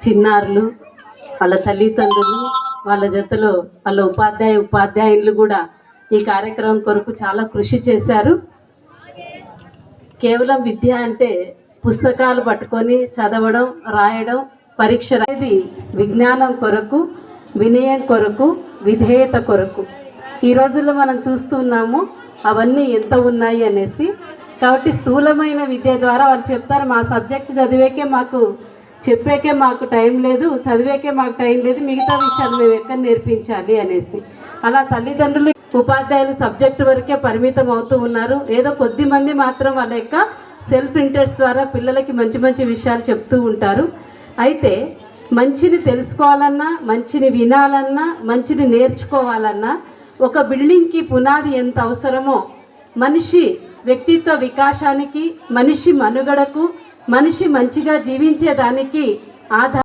చిన్నారులు, వాళ్ళ తల్లిదండ్రులు, వాళ్ళ జతలో వాళ్ళ ఉపాధ్యాయులు కూడా ఈ కార్యక్రమం కొరకు చాలా కృషి చేశారు. కేవలం విద్య అంటే పుస్తకాలు పట్టుకొని చదవడం, రాయడం, పరీక్ష అనేది విజ్ఞానం కొరకు, వినయం కొరకు, విధేయత కొరకు. ఈ రోజుల్లో మనం చూస్తున్నాము అవన్నీ ఎంత ఉన్నాయి అనేసి. కాబట్టి స్థూలమైన విద్య ద్వారా వాళ్ళు చెప్తారు, మా సబ్జెక్ట్ చెప్పేకే మాకు టైం లేదు, చదివేకే మాకు టైం లేదు, మిగతా విషయాలు మేము ఎక్కడ నేర్పించాలి అనేసి. అలా తల్లిదండ్రులు, ఉపాధ్యాయులు సబ్జెక్టు వరకే పరిమితం అవుతూ ఉన్నారు. ఏదో కొద్ది మంది మాత్రం వాళ్ళ యొక్క సెల్ఫ్ ఇంట్రెస్ట్ ద్వారా పిల్లలకి మంచి మంచి విషయాలు చెప్తూ ఉంటారు. అయితే మంచిని తెలుసుకోవాలన్నా, మంచిని వినాలన్నా, మంచిని నేర్చుకోవాలన్నా ఒక బిల్డింగ్కి పునాది ఎంత అవసరమో మనిషి వ్యక్తిత్వ వికాసానికి, మనిషి మనుగడకు, మనిషి మంచిగా జీవించేదానికి ఆధార